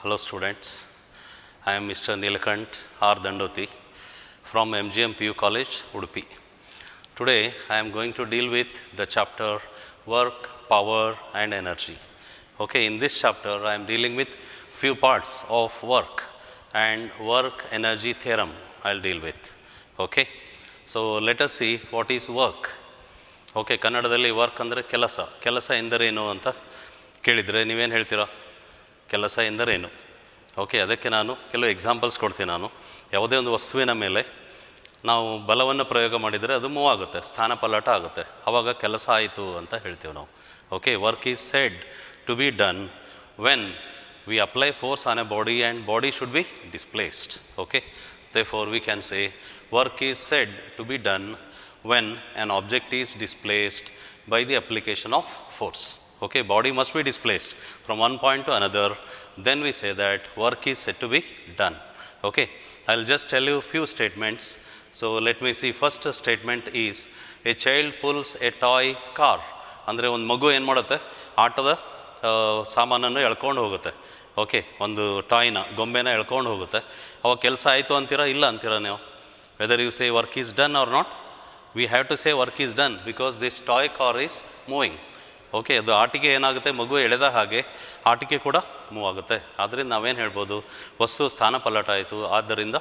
Hello students, I am Mr. Nilakant R. Dandoti from MGM PU College, Udupi. Today I am going to deal with the chapter Work, Power and Energy. Okay, in this chapter I am dealing with few parts of work and work energy theorem I will deal with. Okay, so let us see what is work. Okay, ಕನ್ನಡದಲ್ಲಿ work ಅಂದರೆ ಕೆಲಸ ಎಂದರೇನು ಅಂತ ಕೇಳಿದರೆ ನೀವೇನು ಹೇಳ್ತೀರಾ? ಕೆಲಸ ಎಂದರೇನು? ಓಕೆ, ಅದಕ್ಕೆ ನಾನು ಕೆಲವು ಎಕ್ಸಾಂಪಲ್ಸ್ ಕೊಡ್ತೀನಿ. ನಾನು ಯಾವುದೇ ಒಂದು ವಸ್ತುವಿನ ಮೇಲೆ ನಾವು ಬಲವನ್ನು ಪ್ರಯೋಗ ಮಾಡಿದರೆ ಅದು ಮೂವ್ ಆಗುತ್ತೆ, ಸ್ಥಾನ ಪಲ್ಲಟ ಆಗುತ್ತೆ, ಆವಾಗ ಕೆಲಸ ಆಯಿತು ಅಂತ ಹೇಳ್ತೀವಿ ನಾವು. Okay, work is said to be done when we apply force on a body and body should be displaced. Okay, therefore we can say work is said to be done when an object is displaced by the application of force. Okay, body must be displaced from one point to another, then we say that work is said to be done. Okay, I will just tell you few statements. So let me see, first statement is a child pulls a toy car. ಅಂದರೆ ಒಂದು ಮಗು ಏನು ಮಾಡುತ್ತೆ, ಆಟದ ಸಾಮಾನನ್ನು ಎಳ್ಕೊಂಡು ಹೋಗುತ್ತೆ. Okay, ಒಂದು ಟಾಯ್ನ ಗೊಂಬೆನ ಎಳ್ಕೊಂಡು ಹೋಗುತ್ತೆ. ಅವಾಗ ಕೆಲಸ ಆಯಿತು ಅಂತೀರಾ, ಇಲ್ಲ ಅಂತೀರಾ ನೀವು? Whether you say work is done or not, we have to say work is done because this toy car is moving. Okay, ಅದು ಆಟಿಕೆ ಏನಾಗುತ್ತೆ, ಮಗು ಎಳೆದ ಹಾಗೆ ಆಟಿಕೆ ಕೂಡ ಮೂವ್ ಆಗುತ್ತೆ. ಆದ್ದರಿಂದ ನಾವೇನು ಹೇಳ್ಬೋದು, ವಸ್ತು ಸ್ಥಾನ ಪಲ್ಲಟ ಆಯಿತು, ಆದ್ದರಿಂದ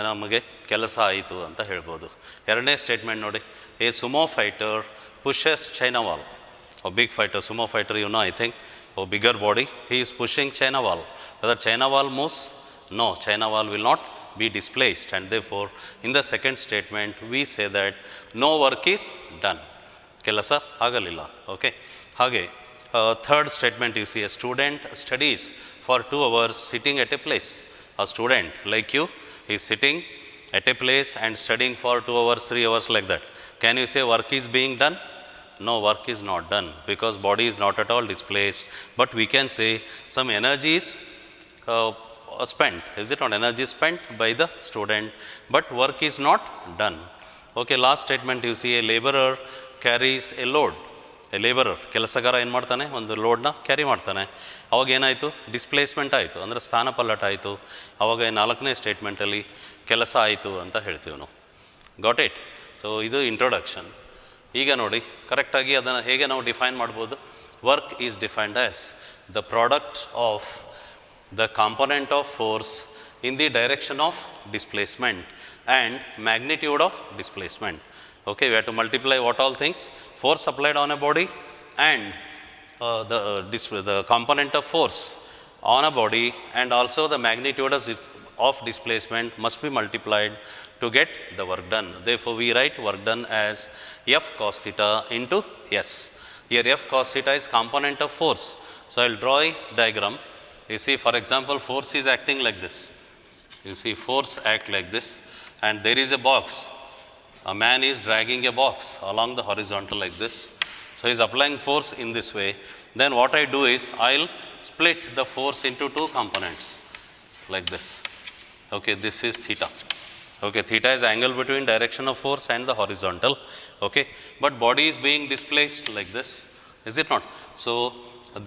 ನಮಗೆ ಕೆಲಸ ಆಯಿತು ಅಂತ ಹೇಳ್ಬೋದು. ಎರಡನೇ ಸ್ಟೇಟ್ಮೆಂಟ್ ನೋಡಿ, A Sumo fighter pushes China wall. A big fighter, sumo fighter, you know, I think, a bigger body, he is pushing China wall. Whether China wall moves? No, China wall will not be displaced, and therefore in the second statement we say that no work is done. Kelasa agalilla. Okay, hage third statement you see, a student studies for 2 hours sitting at a place. A student like you is sitting at a place and studying for 2 hours, 3 hours, like that. Can you say work is being done? No, work is not done because body is not at all displaced, but we can say some energy is spent. Is it not? Energy is spent by the student, but work is not done. Okay, last statement you see, a laborer carries a load. A laborer, ಕೆಲಸಗಾರ ಏನು ಮಾಡ್ತಾನೆ, ಒಂದು ಲೋಡ್ನ carry ಮಾಡ್ತಾನೆ. ಅವಾಗ ಏನಾಯಿತು, displacement ಆಯಿತು, ಅಂದರೆ ಸ್ಥಾನ ಪಲ್ಲಟ ಆಯಿತು. ಅವಾಗ 4ನೇ ಸ್ಟೇಟ್ಮೆಂಟಲ್ಲಿ ಕೆಲಸ ಆಯಿತು ಅಂತ ಹೇಳ್ತೀವಿ ನಾವು. Got it? ಸೊ ಇದು ಇಂಟ್ರೊಡಕ್ಷನ್. ಈಗ ನೋಡಿ, ಕರೆಕ್ಟಾಗಿ ಅದನ್ನು ಹೇಗೆ ನಾವು ಡಿಫೈನ್ ಮಾಡ್ಬೋದು. Work is defined as the product of the component of force in the direction of displacement and magnitude of displacement. Okay, we have to multiply what all things, force applied on a body and the component of force on a body and also the magnitude of displacement must be multiplied to get the work done. Therefore, we write work done as F cos theta into S. Here F cos theta is component of force. So, I will draw a diagram. You see, for example, force is acting like this. You see, force act like this, and there is a box. A man is dragging a box along the horizontal like this. So, he is applying force in this way. Then what I do is, I will split the force into 2 components like this. Okay, this is theta. Okay, theta is angle between direction of force and the horizontal. Okay, but body is being displaced like this, is it not? So,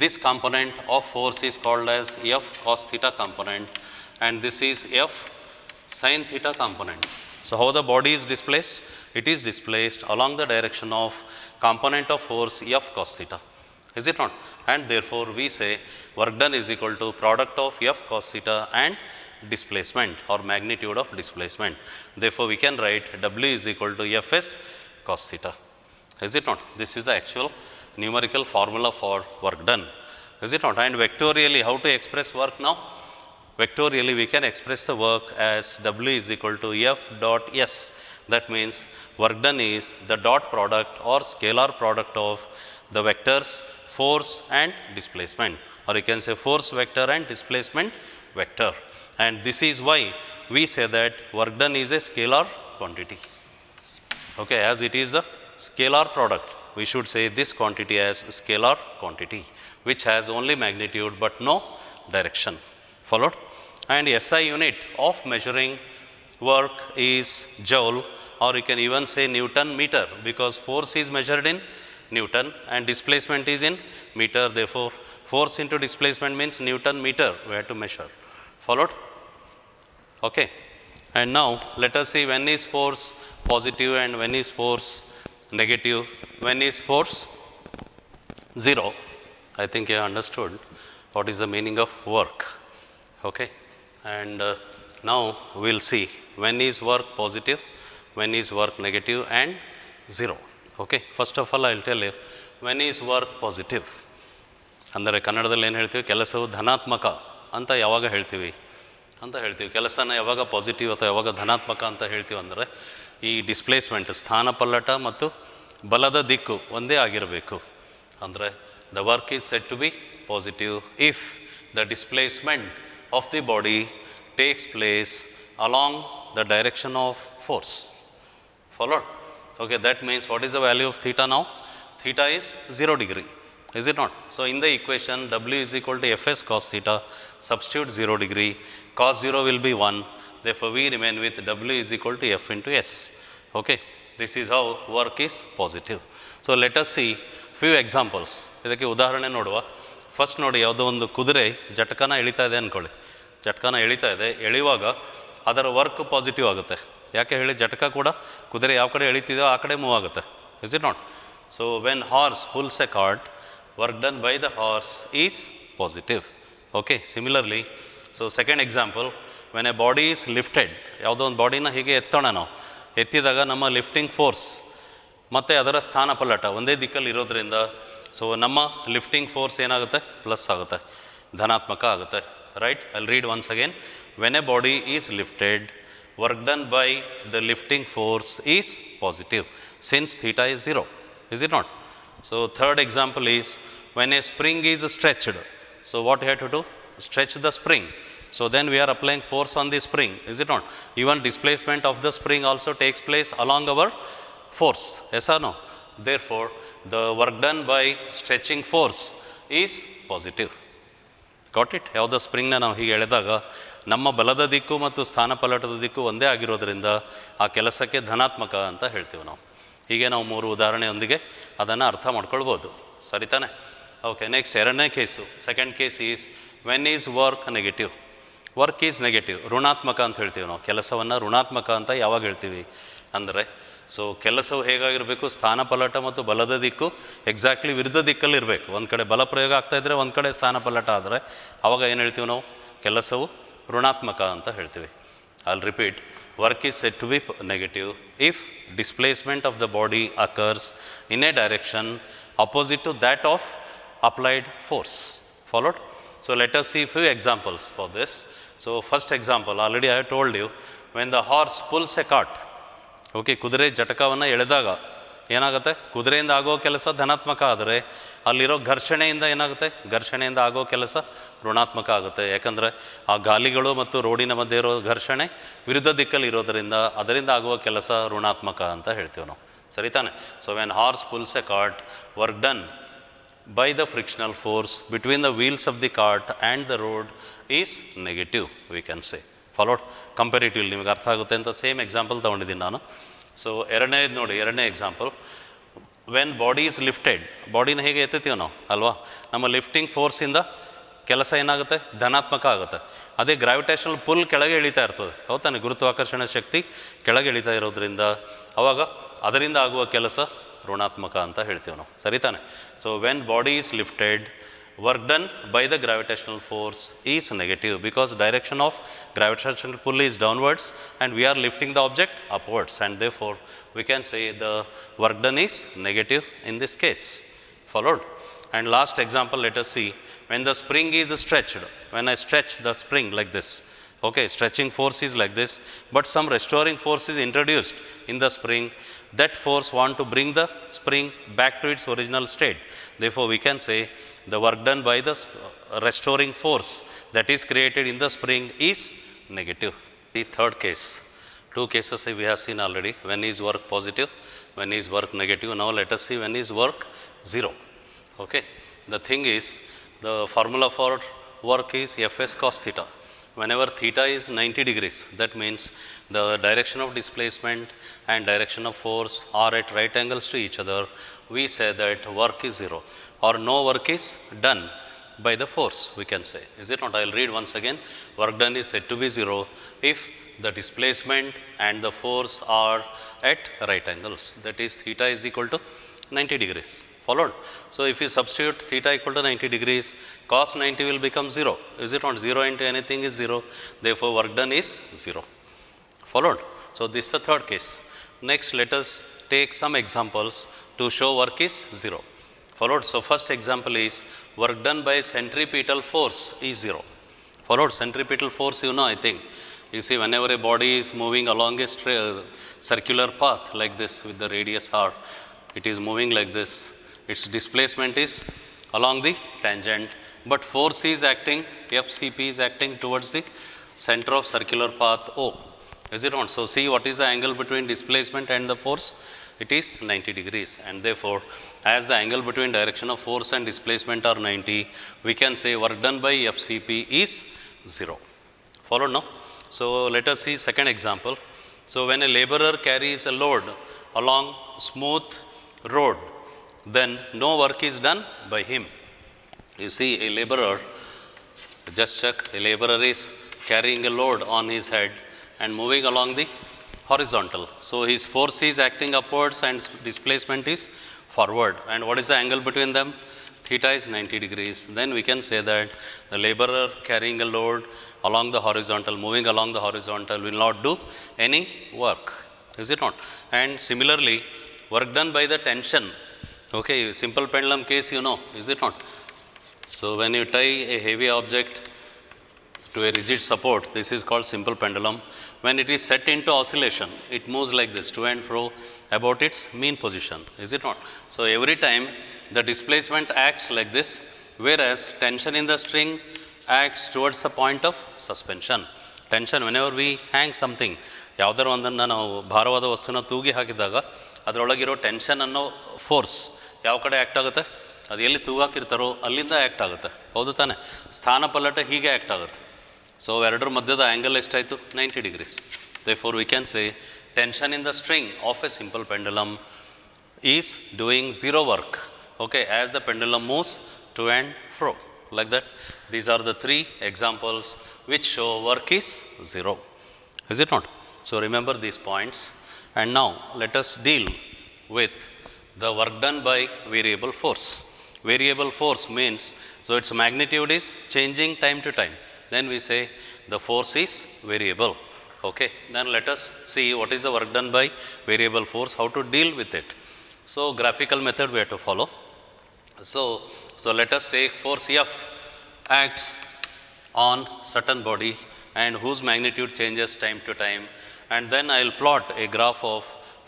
this component of force is called as F cos theta component, and this is F sin theta component. So, how the body is displaced? It is displaced along the direction of component of force F cos theta. Is it not? And therefore, we say work done is equal to product of F cos theta and displacement or magnitude of displacement. Therefore, we can write W is equal to Fs cos theta. Is it not? This is the actual numerical formula for work done. Is it not? And vectorially, how to express work now? Vectorially, we can express the work as W is equal to F dot S. That means work done is the dot product or scalar product of the vectors force and displacement, or you can say force vector and displacement vector. And this is why we say that work done is a scalar quantity. Okay, as it is a scalar product, we should say this quantity as scalar quantity, which has only magnitude but no direction. Followed? And SI unit of measuring work is joule, or you can even say Newton meter, because force is measured in Newton and displacement is in meter. Therefore, force into displacement means Newton meter we have to measure. Followed? Okay. And now let us see when is force positive and when is force negative, when is force 0. I think you have understood what is the meaning of work. Okay. And now we will see when is work positive, when is work negative and 0. Okay. First of all I will tell you when is work positive. ಅಂದರೆ ಕನ್ನಡದಲ್ಲಿ ಏನು ಹೇಳ್ತೀವಿ, ಕೆಲಸವು ಧನಾತ್ಮಕ ಅಂತ ಯಾವಾಗ ಹೇಳ್ತೀವಿ ಅಂತ ಹೇಳ್ತೀವಿ. ಕೆಲಸನ ಯಾವಾಗ ಪಾಸಿಟಿವ್ ಅಥವಾ ಯಾವಾಗ ಧನಾತ್ಮಕ ಅಂತ ಹೇಳ್ತೀವಿ ಅಂದರೆ ಈ ಡಿಸ್ಪ್ಲೇಸ್ಮೆಂಟ್ ಸ್ಥಾನ ಪಲ್ಲಟ ಮತ್ತು ಬಲದ ದಿಕ್ಕು ಒಂದೇ ಆಗಿರಬೇಕು. ಅಂದರೆ the work is set to be positive if the displacement of the body takes place along the direction of force. Followed? Okay, that means what is the value of theta now? Theta is 0 degree. Is it not? So in the equation W is equal to Fs cos theta, substitute 0 degree, cos 0 will be 1, therefore we remain with W is equal to F into S. Okay, this is how work is positive. So let us see few examples. ಇದಕ್ಕೆ ಉದಾಹರಣೆ ನೋಡುವ. First ನೋಡಿ, ಯಾವುದೋ ಒಂದು ಕುದುರೆ ಜಟಕನ ಎಳಿತಾ ಇದೆ ಅಂದ್ಕೊಳ್ಳಿ. ಜಟಕನ ಎಳಿತಾ ಇದೆ, ಎಳೆಯುವಾಗ ಅದರ ವರ್ಕ್ ಪಾಸಿಟಿವ್ ಆಗುತ್ತೆ. ಯಾಕೆ ಹೇಳಿ, ಜಟಕ ಕೂಡ ಕುದುರೆ ಯಾವ ಕಡೆ ಎಳಿತಿದೆಯೋ ಆ ಕಡೆ ಮೂವ್ ಆಗುತ್ತೆ. Is it not? So when horse pulls a cart, work done by the horse is positive. Okay, similarly, so second example, when a body is lifted, ಯಾವುದೋ ಒಂದು ಬಾಡಿನ ಹೀಗೆ ಎತ್ತೋಣ, ನಾವು ಎತ್ತಿದಾಗ ನಮ್ಮ ಲಿಫ್ಟಿಂಗ್ ಫೋರ್ಸ್ ಮತ್ತು ಅದರ ಸ್ಥಾನ ಪಲ್ಲಟ ಒಂದೇ ದಿಕ್ಕಲ್ಲಿ ಇರೋದ್ರಿಂದ ಸೊ ನಮ್ಮ ಲಿಫ್ಟಿಂಗ್ ಫೋರ್ಸ್ ಏನಾಗುತ್ತೆ, ಪ್ಲಸ್ ಆಗುತ್ತೆ, ಧನಾತ್ಮಕ ಆಗುತ್ತೆ. Right? I will read once again. When A body is lifted, work done by the lifting force is positive since theta is 0. Is it not? So third example is when a spring is stretched. So what you have to do? Stretch the spring. So then we are applying force on the spring. Is it not? Even displacement of the spring also takes place along our force. Yes or no? Therefore the work done by stretching force is positive. Got it? ಯಾವುದೋ ಸ್ಪ್ರಿಂಗ್ನ ನಾವು ಹೀಗೆ ಎಳೆದಾಗ ನಮ್ಮ ಬಲದ ದಿಕ್ಕು ಮತ್ತು ಸ್ಥಾನ ಪಲ್ಲಟದ ದಿಕ್ಕು ಒಂದೇ ಆಗಿರೋದ್ರಿಂದ ಆ ಕೆಲಸಕ್ಕೆ ಧನಾತ್ಮಕ ಅಂತ ಹೇಳ್ತೀವಿ ನಾವು. ಹೀಗೆ ನಾವು 3 ಉದಾಹರಣೆಯೊಂದಿಗೆ ಅದನ್ನು ಅರ್ಥ ಮಾಡ್ಕೊಳ್ಬೋದು. ಸರಿ ತಾನೆ? ಓಕೆ, ನೆಕ್ಸ್ಟ್ ಎರಡನೇ case. Second case is when is work negative. Work is negative, ಋಣಾತ್ಮಕ ಅಂತ ಹೇಳ್ತೀವಿ ನಾವು. ಕೆಲಸವನ್ನು ಋಣಾತ್ಮಕ ಅಂತ ಯಾವಾಗ ಹೇಳ್ತೀವಿ ಅಂದರೆ, ಸೊ ಕೆಲಸವು ಹೇಗಾಗಿರಬೇಕು, ಸ್ಥಾನ ಪಲ್ಲಟ ಮತ್ತು ಬಲದ ದಿಕ್ಕು ಎಕ್ಸಾಕ್ಟ್ಲಿ ವಿರುದ್ಧ ದಿಕ್ಕಲ್ಲಿ ಇರಬೇಕು. ಒಂದು ಕಡೆ ಬಲ ಪ್ರಯೋಗ ಆಗ್ತಾಯಿದ್ರೆ ಒಂದು ಕಡೆ ಸ್ಥಾನ ಪಲ್ಲಟ ಆದರೆ ಆವಾಗ ಏನು ಹೇಳ್ತೀವಿ ನಾವು, ಕೆಲಸವು ಋಣಾತ್ಮಕ ಅಂತ ಹೇಳ್ತೀವಿ. I'll repeat, work is said to be negative if displacement of the body occurs in a direction opposite to that of applied force. Followed? So let us see few examples for this. So first example, already I have told you, when the horse pulls a cart. Okay, ಕುದುರೆ ಜಟಕವನ್ನು ಎಳೆದಾಗ ಏನಾಗುತ್ತೆ, ಕುದುರೆಯಿಂದ ಆಗೋ ಕೆಲಸ ಧನಾತ್ಮಕ ಆದರೆ ಅಲ್ಲಿರೋ ಘರ್ಷಣೆಯಿಂದ ಏನಾಗುತ್ತೆ, ಘರ್ಷಣೆಯಿಂದ ಆಗೋ ಕೆಲಸ ಋಣಾತ್ಮಕ ಆಗುತ್ತೆ. ಯಾಕಂದರೆ ಆ ಗಾಲಿಗಳು ಮತ್ತು ರೋಡಿನ ಮಧ್ಯೆ ಇರೋ ಘರ್ಷಣೆ ವಿರುದ್ಧ ದಿಕ್ಕಲ್ಲಿ ಇರೋದರಿಂದ ಅದರಿಂದ ಆಗುವ ಕೆಲಸ ಋಣಾತ್ಮಕ ಅಂತ ಹೇಳ್ತೀವಿ ನಾವು. ಸರಿ ತಾನೆ? So when horse pulls a cart, work done by the frictional force between the wheels of the cart and the road is negative, we can say. Followed? Comparatively ನಿಮಗೆ ಅರ್ಥ ಆಗುತ್ತೆ ಅಂತ ಸೇಮ್ ಎಕ್ಸಾಂಪಲ್ ತೊಗೊಂಡಿದ್ದೀನಿ ನಾನು. ಸೊ ಎರಡನೇದು ನೋಡಿ, ಎರಡನೇ example, when body is lifted. ಬಾಡಿನ ಹೇಗೆ ಎತ್ತುತ್ತೀವಿ ನಾವು ಅಲ್ವಾ, ನಮ್ಮ ಲಿಫ್ಟಿಂಗ್ ಫೋರ್ಸಿಂದ ಕೆಲಸ ಏನಾಗುತ್ತೆ, ಧನಾತ್ಮಕ ಆಗುತ್ತೆ. ಅದೇ ಗ್ರಾವಿಟೇಷನಲ್ ಪುಲ್ ಕೆಳಗೆ ಇಳಿತಾ ಇರ್ತದೆ, ಹೌದಾನೆ, ಗುರುತ್ವಾಕರ್ಷಣ ಶಕ್ತಿ ಕೆಳಗೆ ಇಳಿತಾ ಇರೋದ್ರಿಂದ ಅವಾಗ ಅದರಿಂದ ಆಗುವ ಕೆಲಸ ಋಣಾತ್ಮಕ ಅಂತ ಹೇಳ್ತೀವಿ ನಾವು. ಸರಿ ತಾನೆ? So when body is lifted, work done by the gravitational force is negative because direction of gravitational pull is downwards and we are lifting the object upwards, and therefore we can say the work done is negative in this case. Followed? And last example, let us see, when the spring is stretched, when I stretch the spring like this, okay, stretching force is like this, but some restoring force is introduced in the spring. That force want to bring the spring back to its original state. Therefore we can say the work done by the restoring force that is created in the spring is negative. The third case, two cases we have seen already. When is work positive, when is work negative. Now let us see when is work 0. Okay, the thing is, the formula for work is Fs cos theta. Whenever theta is 90 degrees, that means the direction of displacement and direction of force are at right angles to each other. We say that work is 0 or no work is done by the force, we can say. Is it not? I will read once again. Work done is said to be 0 if the displacement and the force are at right angles. That is, theta is equal to 90 degrees. Followed? So, if you substitute theta equal to 90 degrees, cos 90 will become 0. Is it not? 0 into anything is 0. Therefore, work done is 0. Followed? So, this is the third case. Next, let us take some examples to show work is 0. Followed? So, first example is work done by centripetal force is 0. Followed? Centripetal force, you know, I think. You see, whenever a body is moving along a circular path like this with the radius r, it is moving like this. Its displacement is along the tangent, but force is acting, FCP is acting towards the center of circular path O. Is it not? So, see what is the angle between displacement and the force? It is 90 degrees, and therefore, as the angle between direction of force and displacement are 90, we can say work done by FCP is 0. Follow now? So, let us see second example. So, when a laborer carries a load along smooth road, then no work is done by him. You see, a laborer, just check, a laborer is carrying a load on his head and moving along the horizontal. So, his force is acting upwards and displacement is forward. And what is the angle between them? Theta is 90 degrees. Then we can say that the laborer carrying a load along the horizontal, moving along the horizontal, will not do any work. Is it not? And similarly, work done by the tension. Okay, simple pendulum case, you know, is it not? So, when you tie a heavy object to a rigid support, this is called simple pendulum. When it is set into oscillation, it moves like this, to and fro about its mean position. Is it not? So, every time the displacement acts like this, whereas tension in the string acts towards the point of suspension. Tension, whenever we hang something, ಯಾವುದರ ಒಂದನ್ನು ನಾವು ಭಾರವಾದ ವಸ್ತುನ ತೂಗಿ ಹಾಕಿದಾಗ ಅದರೊಳಗಿರೋ tension ಅನ್ನೋ force ಯಾವ ಕಡೆ ಆ್ಯಕ್ಟ್ ಆಗುತ್ತೆ? ಅದು ಎಲ್ಲಿ ತೂಗಾಕಿರ್ತಾರೋ ಅಲ್ಲಿಂದ ಆ್ಯಕ್ಟ್ ಆಗುತ್ತೆ. ಹೌದು ತಾನೆ? ಸ್ಥಾನ ಪಲ್ಲಟ ಹೀಗೆ ಆ್ಯಕ್ಟ್ ಆಗುತ್ತೆ. ಸೊ, ಎರಡರ ಮಧ್ಯದ ಆ್ಯಂಗಲ್ ಎಷ್ಟಾಯಿತು? 90 degrees. Therefore, we can say tension in the string of a simple pendulum is doing 0 work, okay, as the pendulum moves to and fro, like that. These are the 3 examples which show work is 0. Is it not? So, remember these points. And now, let us deal with the work done by variable force. Variable force means, so its magnitude is changing time to time. Then we say the force is variable. Okay. Then let us see what is the work done by variable force, how to deal with it. So, graphical method we have to follow. So let us take force F acts on certain body and whose magnitude changes time to time, and then I will plot a graph of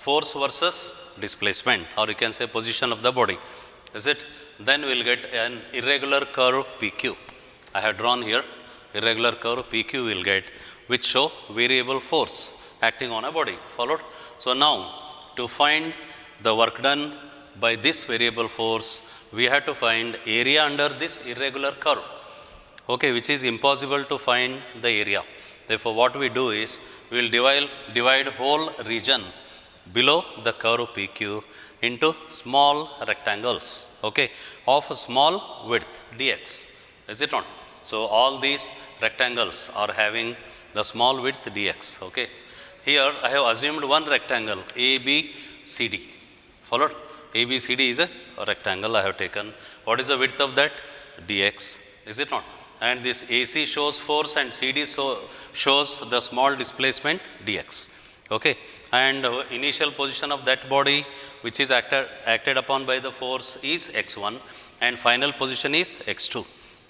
force versus displacement, or you can say position of the body. Is it? Then we will get an irregular curve PQ. I have drawn here irregular curve PQ will get, which show variable force acting on a body. Followed? So, now to find the work done by this variable force, we have to find area under this irregular curve, okay, which is impossible to find the area. Therefore, what we do is, we will divide whole region below the curve PQ into small rectangles, okay, of a small width dx. Is it not? So, all these rectangles are having the small width dx. Okay. Here I have assumed one rectangle ABCD. Followed? ABCD is a rectangle I have taken. What is the width of that? Dx. Is it not? And this AC shows force and CD shows the small displacement dx. Okay. And initial position of that body which is acted upon by the force is x1 and final position is x2.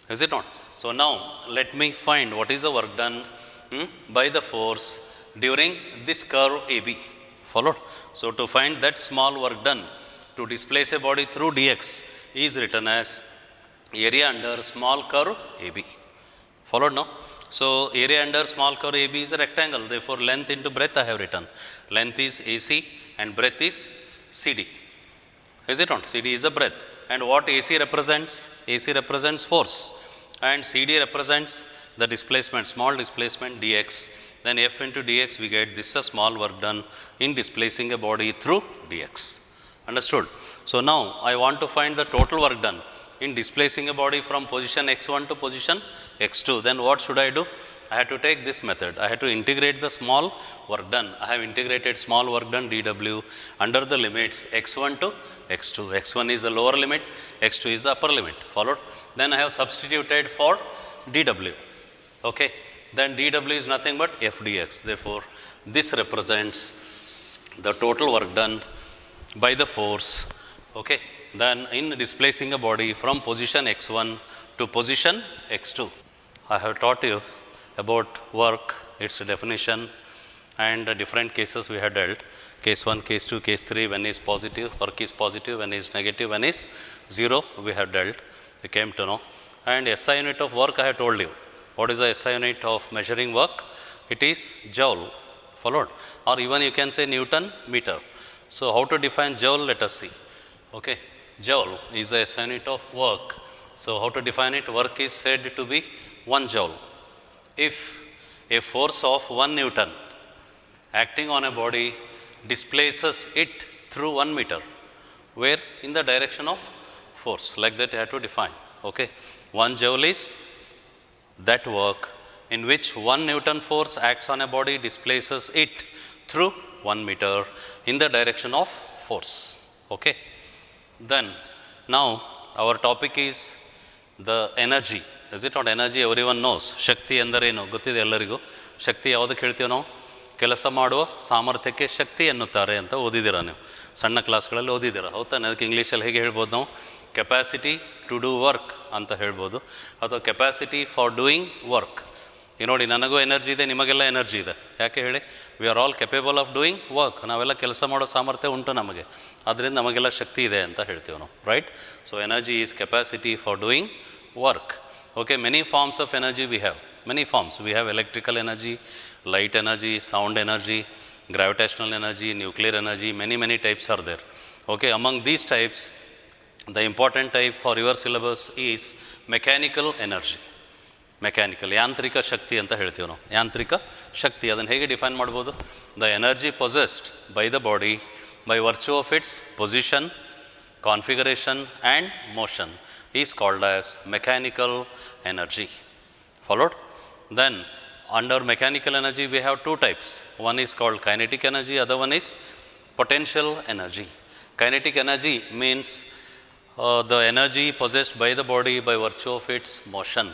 Is it not? So, now let me find what is the work done by the force during this curve AB. Followed? So, to find that small work done to displace a body through dx is written as area under small curve AB. Followed now? So, area under small curve AB is a rectangle. Therefore, length into breadth I have written. Length is AC and breadth is CD. Is it not? CD is a breadth. And what AC represents? AC represents force. And CD represents the displacement, small displacement dx. Then F into dx we get this is a small work done in displacing a body through dx. Understood? So, now I want to find the total work done in displacing a body from position x1 to position x2, then what should I do? I had to take this method. I had to integrate the small work done. I have integrated small work done dW under the limits x1 to x2. x1 is the lower limit, x2 is the upper limit. Followed? Then I have substituted for dW. Okay. Then dW is nothing but f dx. Therefore, this represents the total work done by the force. Okay. Then in displacing a body from position x1 to position x2. I have taught you about work, its definition, and the different cases we have dealt. Case 1, case 2, case 3, when is positive, work is positive, when is negative, when is 0, we have dealt, we came to know. And SI unit of work I have told you. What is the SI unit of measuring work? It is joule. Followed? Or even you can say Newton meter. So how to define joule? Let us see. Okay. Joule is the SI unit of work. So how to define it? Work is said to be 1 joule. If a force of 1 Newton acting on a body displaces it through 1 meter, where in the direction of force, like that you have to define. Okay. 1 joule is that work in which 1 Newton force acts on a body, displaces it through 1 meter in the direction of force. Okay. Then now our topic is the energy. Is it not energy? Everyone knows. ಶಕ್ತಿ ಎಂದರೇನು ಗೊತ್ತಿದೆ ಎಲ್ಲರಿಗೂ. ಶಕ್ತಿ ಯಾವುದಕ್ಕೆ ಹೇಳ್ತೀವಿ ನಾವು? ಕೆಲಸ ಮಾಡುವ ಸಾಮರ್ಥ್ಯಕ್ಕೆ ಶಕ್ತಿ ಎನ್ನುತ್ತಾರೆ ಅಂತ ಓದಿದ್ದೀರ ನೀವು. ಸಣ್ಣ ಕ್ಲಾಸ್ಗಳಲ್ಲಿ ಓದಿದ್ದೀರ. ಹೌದಾ? ಅದಕ್ಕೆ ಇಂಗ್ಲೀಷಲ್ಲಿ ಹೇಗೆ ಹೇಳ್ಬೋದು ನಾವು? ಕೆಪಾಸಿಟಿ ಟು ಡೂ ವರ್ಕ್ ಅಂತ ಹೇಳ್ಬೋದು, ಅಥವಾ ಕೆಪಾಸಿಟಿ ಫಾರ್ ಡೂಯಿಂಗ್ ವರ್ಕ್. ಈ ನೋಡಿ, ನನಗೂ ಎನರ್ಜಿ ಇದೆ, ನಿಮಗೆಲ್ಲ ಎನರ್ಜಿ ಇದೆ. ಯಾಕೆ ಹೇಳಿ? We are all capable of doing work. ನಾವೆಲ್ಲ ಕೆಲಸ ಮಾಡೋ ಸಾಮರ್ಥ್ಯ ಉಂಟು ನಮಗೆ, ಅದರಿಂದ ನಮಗೆಲ್ಲ ಶಕ್ತಿ ಇದೆ ಅಂತ ಹೇಳ್ತೀವಿ ನಾವು. Right? So energy is capacity for doing work. Okay, many forms of energy we have, many forms. We have electrical energy, light energy, sound energy, gravitational energy, nuclear energy, many types are there. Okay, among these types, the important type for your syllabus is mechanical energy. Mechanical, ಯಾಂತ್ರಿಕ ಶಕ್ತಿ ಅಂತ ಹೇಳ್ತೀವಿ ನಾವು. ಯಾಂತ್ರಿಕ ಶಕ್ತಿ, ಅದನ್ನು ಹೇಗೆ define ಮಾಡ್ಬೋದು? The energy possessed by the body by virtue of its position, configuration and motion is called as mechanical energy. Followed? Then under mechanical energy we have two types. One is called kinetic energy, other one is potential energy. Kinetic energy means the energy possessed by the body by virtue of its motion.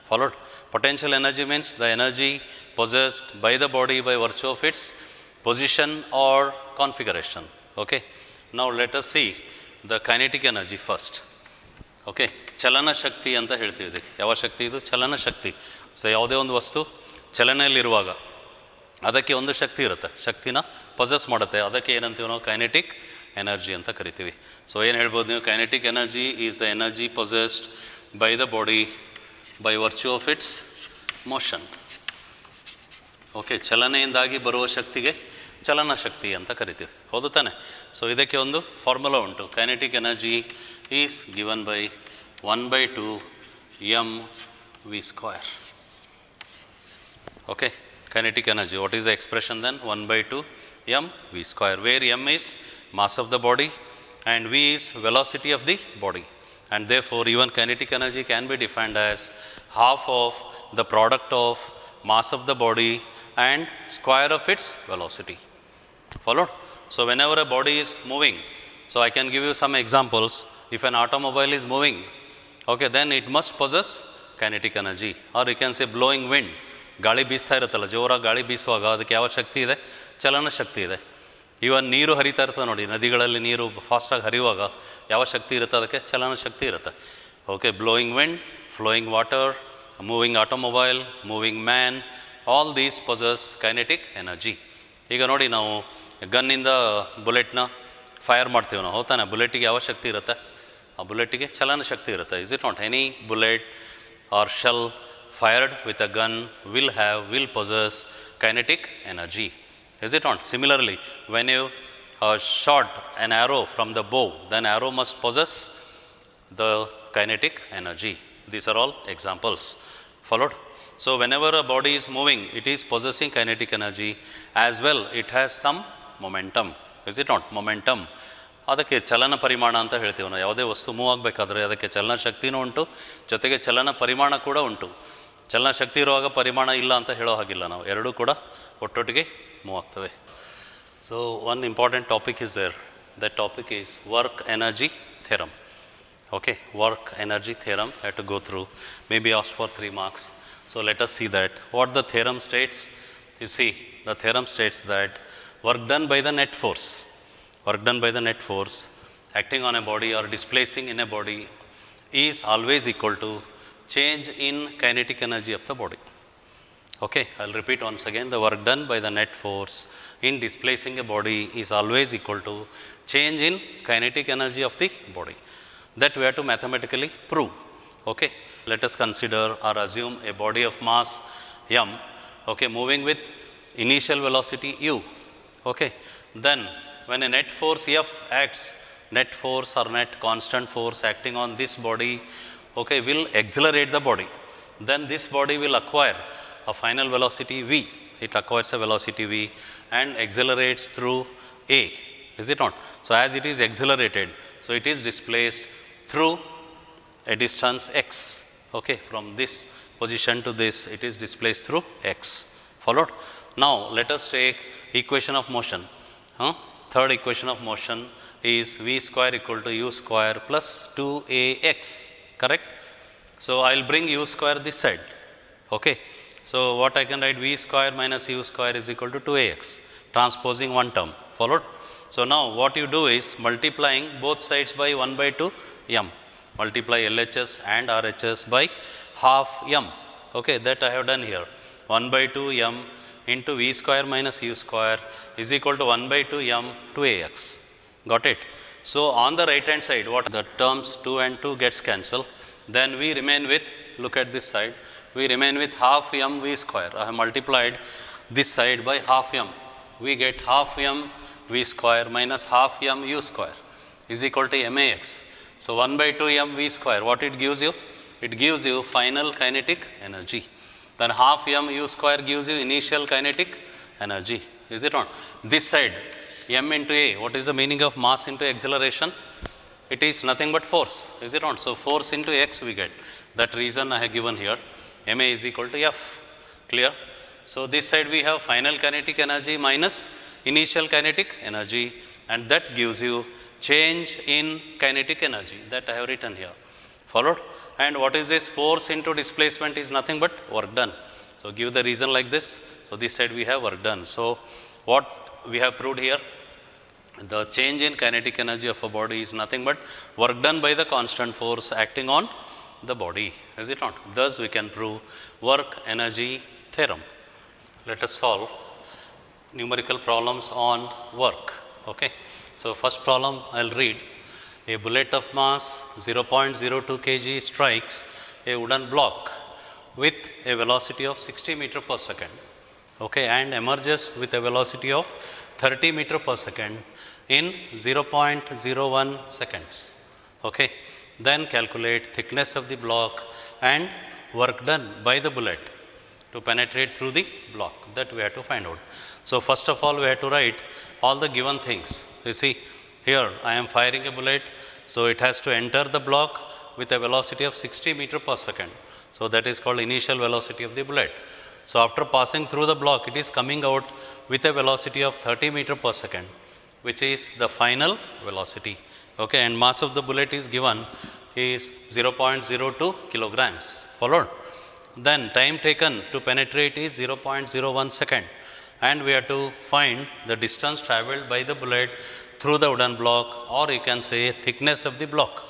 Followed? Potential energy means the energy possessed by the body by virtue of its position or configuration. Okay. Now let us see the kinetic energy first. Okay, ಚಲನ ಶಕ್ತಿ ಅಂತ ಹೇಳ್ತೀವಿ ಇದಕ್ಕೆ. ಯಾವ ಶಕ್ತಿ ಇದು? ಚಲನ ಶಕ್ತಿ. So ಯಾವುದೇ ಒಂದು ವಸ್ತು ಚಲನೆಯಲ್ಲಿರುವಾಗ ಅದಕ್ಕೆ ಒಂದು ಶಕ್ತಿ ಇರುತ್ತೆ, ಶಕ್ತಿನ ಪೊಸೆಸ್ ಮಾಡುತ್ತೆ, ಅದಕ್ಕೆ ಏನಂತೀವಿ ನಾವು? ಕೈನೆಟಿಕ್ ಎನರ್ಜಿ ಅಂತ ಕರಿತೀವಿ. ಸೊ ಏನು ಹೇಳ್ಬೋದು ನೀವು? Kinetic energy is the energy possessed by the body by virtue of its motion. Okay, ಚಲನೆಯಿಂದಾಗಿ ಬರುವ ಶಕ್ತಿಗೆ ಚಲನ ಶಕ್ತಿ ಅಂತ ಕರಿತೀವಿ. ಹೌದು ತಾನೆ? ಸೊ ಇದಕ್ಕೆ ಒಂದು ಫಾರ್ಮುಲಾ ಉಂಟು. Kinetic energy is given by 1/2 mv square. Okay, kinetic energy. What is the expression then? 1/2 mv square, where m is mass of the body and v is velocity of the body. And therefore, even kinetic energy can be defined as half of the product of mass of the body and square of its velocity. Followed? So whenever a body is moving, so I can give you some examples. If an automobile is moving, okay, then it must possess kinetic energy. Or you can say blowing wind. ಗಾಳಿ ಬೀಸ್ತಾ ಇರುತ್ತಲ್ಲ, ಜೋರಾಗಿ ಗಾಳಿ ಬೀಸುವಾಗ ಅದಕ್ಕೆ ಯಾವ ಶಕ್ತಿ ಇದೆ? ಚಲನ ಶಕ್ತಿ ಇದೆ. ಇವನ್ ನೀರು ಹರಿತಾ ಇರ್ತದೆ ನೋಡಿ, ನದಿಗಳಲ್ಲಿ ನೀರು ಫಾಸ್ಟಾಗಿ ಹರಿಯುವಾಗ ಯಾವ ಶಕ್ತಿ ಇರುತ್ತೆ? ಅದಕ್ಕೆ ಚಲನ ಶಕ್ತಿ ಇರುತ್ತೆ. Okay, blowing wind, flowing water, moving automobile, moving man, all these possess kinetic energy. ಈಗ ನೋಡಿ, ನಾವು ಗನ್ನಿಂದ ಬುಲೆಟ್ನ ಫೈರ್ ಮಾಡ್ತೀವಿ ನಾವು. ಹೌದಾನೆ? ಬುಲೆಟಿಗೆ ಯಾವ ಶಕ್ತಿ ಇರುತ್ತೆ? ಆ ಬುಲೆಟಿಗೆ ಚಲನ ಶಕ್ತಿ ಇರುತ್ತೆ. Is it not? Any bullet or shell fired with a gun will possess kinetic energy. Is it not? Similarly, when you shot an arrow from the bow, then arrow must possess the kinetic energy. These are all examples. Followed? So whenever a body is moving, it is possessing kinetic energy as well. It has some momentum. Is it not? Momentum. ಅದಕ್ಕೆ ಚಲನ ಪರಿಮಾಣ ಅಂತ ಹೇಳ್ತೀವಿ ನಾವು. ಯಾವುದೇ ವಸ್ತು move ಆಗಬೇಕಾದ್ರೆ ಅದಕ್ಕೆ ಚಲನ ಶಕ್ತಿನೂ ಉಂಟು, ಜೊತೆಗೆ ಚಲನ ಪರಿಮಾಣ ಕೂಡ ಉಂಟು. ಚಲನ ಶಕ್ತಿ ಇರುವಾಗ ಪರಿಮಾಣ ಇಲ್ಲ ಅಂತ ಹೇಳೋ ಹಾಗಿಲ್ಲ ನಾವು, ಎರಡೂ ಕೂಡ ಒಟ್ಟೊಟ್ಟಿಗೆ ಮೂವ್ ಆಗ್ತವೆ. So one important topic is there, that topic is work energy theorem. Okay, work energy theorem I have to go through, maybe asked for 3 marks. So let us see that what the theorem states. You see, the theorem states that work done by the net force, acting on a body or displacing in a body is always equal to change in kinetic energy of the body. Okay, I'll repeat once again, the work done by the net force in displacing a body is always equal to change in kinetic energy of the body. That we have to mathematically prove. Okay, let us consider or assume a body of mass m, okay, moving with initial velocity u. Okay, then when a net force F acts, net force or net constant force acting on this body, okay, will accelerate the body. Then this body will acquire a final velocity v. It acquires a velocity v and accelerates through a. Is it not? So as it is accelerated, so it is displaced through a distance x. Okay, from this position to this, it is displaced through x. Followed? Now let us take equation of motion. Third equation of motion is v square equal to u square plus 2ax. Correct? So I will bring u square this side. Okay. So what I can write, v square minus u square is equal to 2ax, transposing one term. Followed? So now what you do is multiplying both sides by 1 by 2 m. Multiply LHS and RHS by half m. Okay, that I have done here. 1 by 2 m into v square minus u square is equal to 1 by 2 m 2ax. Got it? So on the right hand side, what the terms 2 and 2 gets cancelled. Then we remain with, look at this side, we remain with half m v square. I have multiplied this side by half m. We get half m v square minus half m u square is equal to max. So 1 by 2 m v square, what it gives you? It gives you final kinetic energy. Then half m u square gives you initial kinetic energy. Is it not? This side, m into a, what is the meaning of mass into acceleration? It is nothing but force. Is it not? So force into x we get. That reason I have given here. ma is equal to f. Clear? So this side we have final kinetic energy minus initial kinetic energy, and that gives you change in kinetic energy. That I have written here. Followed? And what is this? Force into displacement is nothing but work done. So give the reason like this. So this side we have work done. So what we have proved here? The change in kinetic energy of a body is nothing but work done by the constant force acting on the body. Is it not? Thus we can prove work energy theorem. Let us solve numerical problems on work. Okay. So first problem I'll read. A bullet of mass 0.02 kg strikes a wooden block with a velocity of 60 meter per second. Okay, and emerges with a velocity of 30 meter per second in 0.01 seconds. Okay. Then calculate thickness of the block and work done by the bullet to penetrate through the block. That we have to find out. So first of all we have to write all the given things. You see, here I am firing a bullet, so it has to enter the block with a velocity of 60 meter per second. So that is called initial velocity of the bullet. So after passing through the block, it is coming out with a velocity of 30 meter per second, which is the final velocity. Okay, and mass of the bullet is given is 0.02 kilograms. Followed? Then time taken to penetrate is 0.01 second, and we have to find the distance travelled by the bullet through the wooden block, or you can say thickness of the block.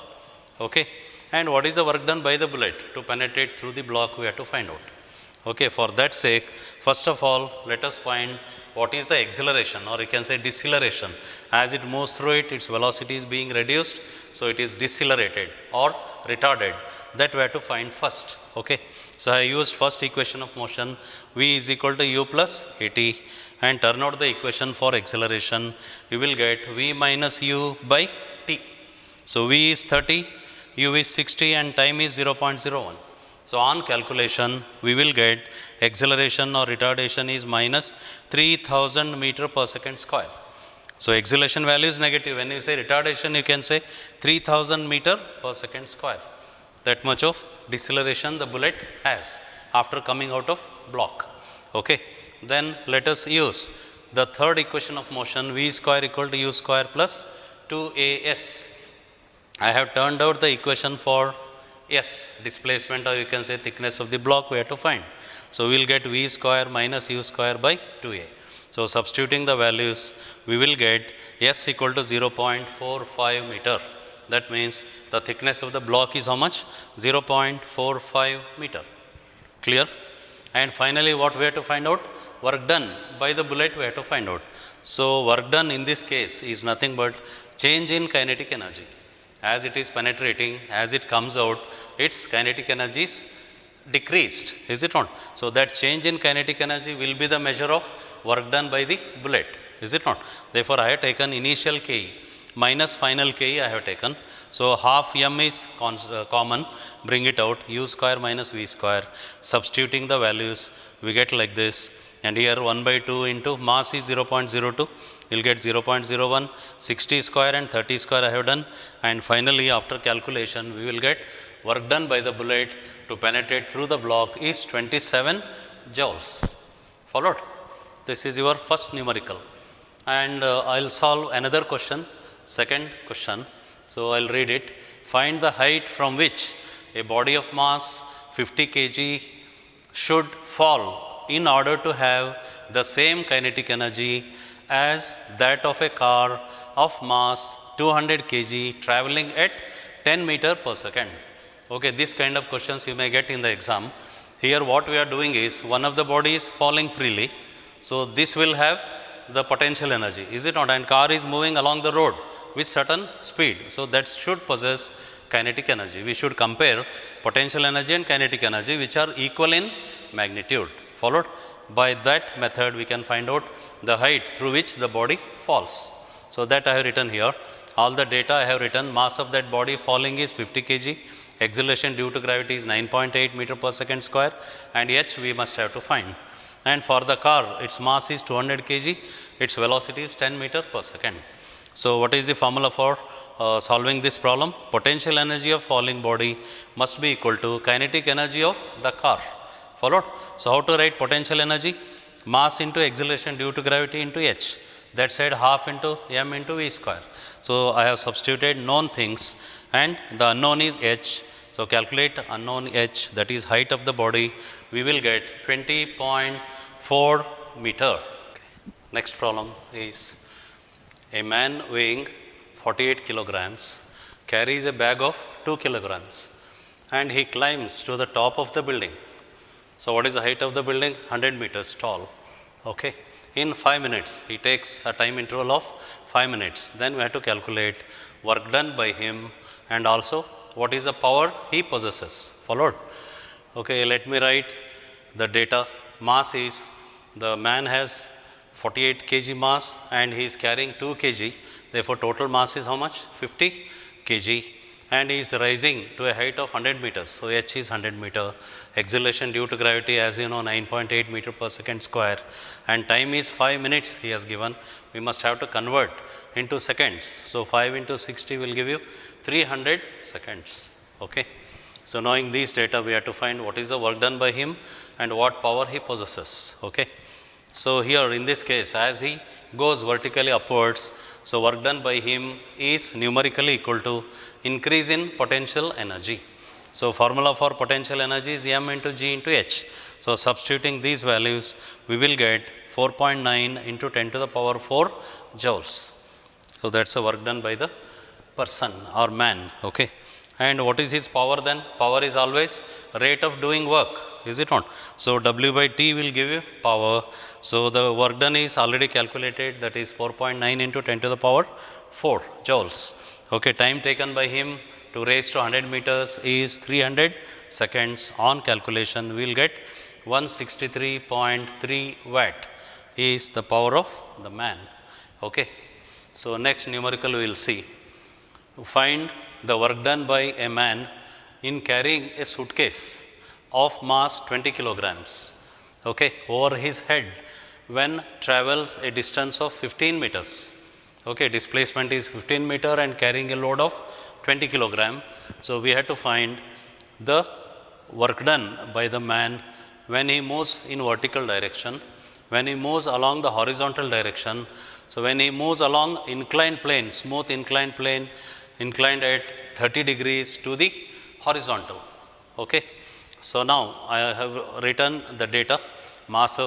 Okay, and what is the work done by the bullet to penetrate through the block we have to find out. Okay, for that sake, first of all let us find what is the acceleration, or you can say deceleration. As it moves through it, its velocity is being reduced, so it is decelerated or retarded. That we have to find first. Okay, so I used first equation of motion, v is equal to u plus at, and turn out the equation for acceleration. You will get v minus u by t. So v is 30, u is 60, and time is 0.01. So on calculation we will get acceleration or retardation is minus 3000 meter per second square. So acceleration value is negative. When you say retardation, you can say 3000 meter per second square. That much of deceleration the bullet has after coming out of block. Okay. Then let us use the third equation of motion, v square equal to u square plus 2as. I have turned out the equation for S, displacement, or you can say thickness of the block we have to find. So we will get v square minus u square by 2a. So substituting the values, we will get S equal to 0.45 meter. That means the thickness of the block is how much? 0.45 meter. Clear? And finally, what we have to find out? Work done by the bullet we have to find out. So work done in this case is nothing but change in kinetic energy. As it is penetrating, as it comes out, its kinetic energy is decreased, is it not? So that change in kinetic energy will be the measure of work done by the bullet, is it not? Therefore, I have taken initial KE minus final KE I have taken. So half m is common, bring it out, u square minus v square. Substituting the values, we get like this. And here 1 by 2 into mass is 0.02. You'll get 0.01, 60 square and 30 square I have done. And finally, after calculation, we will get work done by the bullet to penetrate through the block is 27 joules. Followed? This is your first numerical. And I'll solve another question, second question. So I'll read it. Find the height from which a body of mass 50 kg should fall in order to have the same kinetic energy as that of a car of mass 200 kg traveling at 10 meter per second. Okay, this kind of questions you may get in the exam. Here what we are doing is, one of the body is falling freely. So this will have the potential energy, is it not? And car is moving along the road with certain speed. So that should possess kinetic energy. We should compare potential energy and kinetic energy, which are equal in magnitude. Followed? By that method, we can find out the height through which the body falls. So that I have written here. All the data I have written. Mass of that body falling is 50 kg. Acceleration due to gravity is 9.8 meter per second square. And h we must have to find. And for the car, its mass is 200 kg. Its velocity is 10 meter per second. So what is the formula for solving this problem? Potential energy of falling body must be equal to kinetic energy of the car. Followed? So how to write potential energy? Mass into acceleration due to gravity into h. That side half into m into v square. So I have substituted known things and the unknown is h. So calculate unknown h, that is height of the body. We will get 20.4 meter. Next problem is a man weighing 48 kilograms carries a bag of 2 kilograms and he climbs to the top of the building. So what is the height of the building? 100 meters tall. Okay. In 5 minutes, he takes a time interval of 5 minutes. Then we have to calculate work done by him and also what is the power he possesses. Followed? Okay, let me write the data. Mass is, the man has 48 kg mass and he is carrying 2 kg. Therefore, total mass is how much? 50 kg. And he is rising to a height of 100 meters. So h is 100 meter. Acceleration due to gravity, as you know, 9.8 meter per second square. And time is 5 minutes he has given. We must have to convert into seconds. So 5 into 60 will give you 300 seconds. Okay. So knowing these data, we have to find what is the work done by him and what power he possesses. Okay. So here in this case, as he goes vertically upwards, so work done by him is numerically equal to increase in potential energy. So formula for potential energy is m into g into h. So substituting these values, we will get 4.9 into 10 to the power 4 joules. So that's the work done by the person or man. Okay. And what is his power then? Power is always rate of doing work, is it not? So W by T will give you power. So the work done is already calculated, that is 4.9 into 10 to the power 4 joules. Okay, time taken by him to raise to 100 meters is 300 seconds. On calculation, we will get 163.3 watt is the power of the man. Okay. So next numerical we will see. Find the work done by a man in carrying a suitcase of mass 20 kilograms, okay, over his head when travels a distance of 15 meters. Okay, displacement is 15 meter and carrying a load of 20 kilogram. So we had to find the work done by the man when he moves in vertical direction, when he moves along the horizontal direction. So when he moves along inclined plane, smooth inclined plane, inclined at 30 degrees to the horizontal. Okay. So now I have written the data. Mass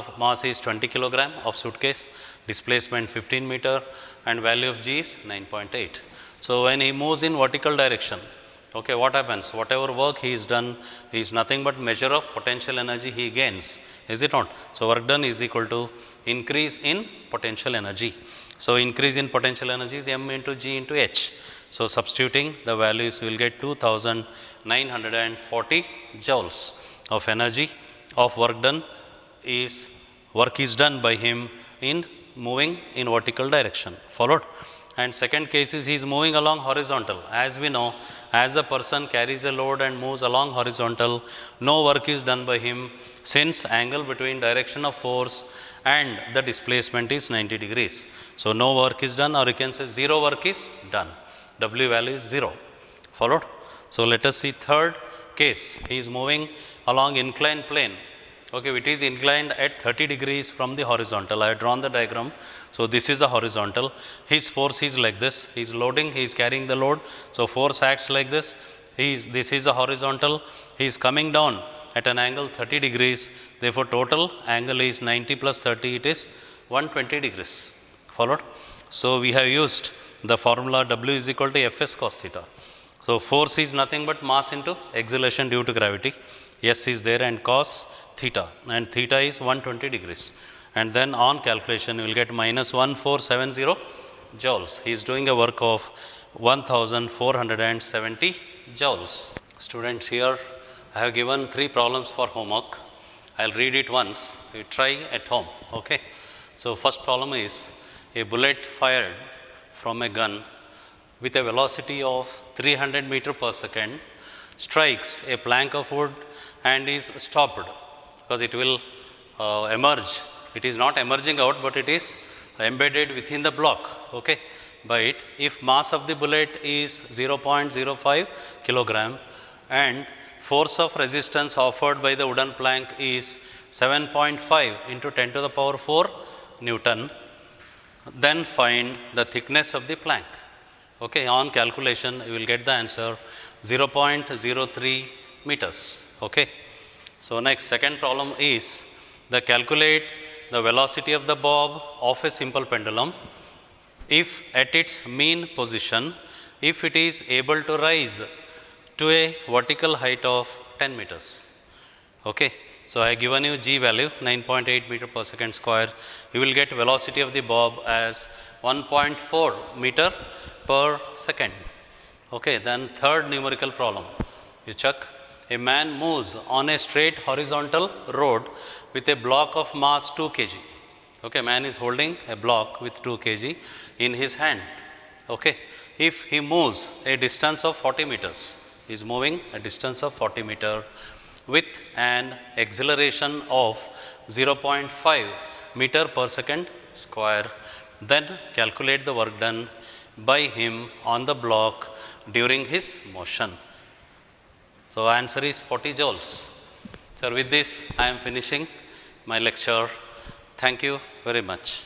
is 20 kilogram of suitcase, displacement 15 meter, and value of G is 9.8. So when he moves in vertical direction, okay, what happens? Whatever work he is done is nothing but measure of potential energy he gains, is it not? So work done is equal to increase in potential energy. So increase in potential energy is m into G into H. So substituting the values, we will get 2940 joules of energy of work done is done by him in moving in vertical direction. Followed? And second case is he is moving along horizontal. As we know, as a person carries a load and moves along horizontal, no work is done by him since angle between direction of force and the displacement is 90 degrees. So no work is done, or you can say zero work is done. W value is 0. Followed? So let us see third case. He is moving along inclined plane. Okay, it is inclined at 30 degrees from the horizontal. I have drawn the diagram. So this is a horizontal. His force is like this. He is loading, he is carrying the load. So force acts like this. This is a horizontal. He is coming down at an angle 30 degrees. Therefore, total angle is 90 plus 30. It is 120 degrees. Followed? So we have used the formula W is equal to Fs cos theta. So force is nothing but mass into acceleration due to gravity. S is there and cos theta, and theta is 120 degrees. And then on calculation, you will get minus 1470 joules. He is doing a work of 1470 joules. Students, here I have given 3 problems for homework. I will read it once. You try at home. Okay. So first problem is a bullet fired from a gun with a velocity of 300 meter per second strikes a plank of wood and is stopped, because it will emerge. It is not emerging out, but it is embedded within the block. Okay. But if mass of the bullet is 0.05 kilogram and force of resistance offered by the wooden plank is 7.5 into 10 to the power 4 Newton, then find the thickness of the plank. Okay, on calculation, you will get the answer 0.03 meters. Okay. So next, second problem is the calculate the velocity of the bob of a simple pendulum if at its mean position, if it is able to rise to a vertical height of 10 meters. Okay. So I have given you G value 9.8 meter per second square. You will get velocity of the bob as 1.4 meter per second. Okay. Then third numerical problem. You check. A man moves on a straight horizontal road with a block of mass 2 kg. Okay. Man is holding a block with 2 kg in his hand. Okay. If he moves a distance of 40 meters, he is moving a distance of 40 meter with an acceleration of 0.5 meter per second square, then calculate the work done by him on the block during his motion. So answer is 40 joules. So with this, I am finishing my lecture. Thank you very much.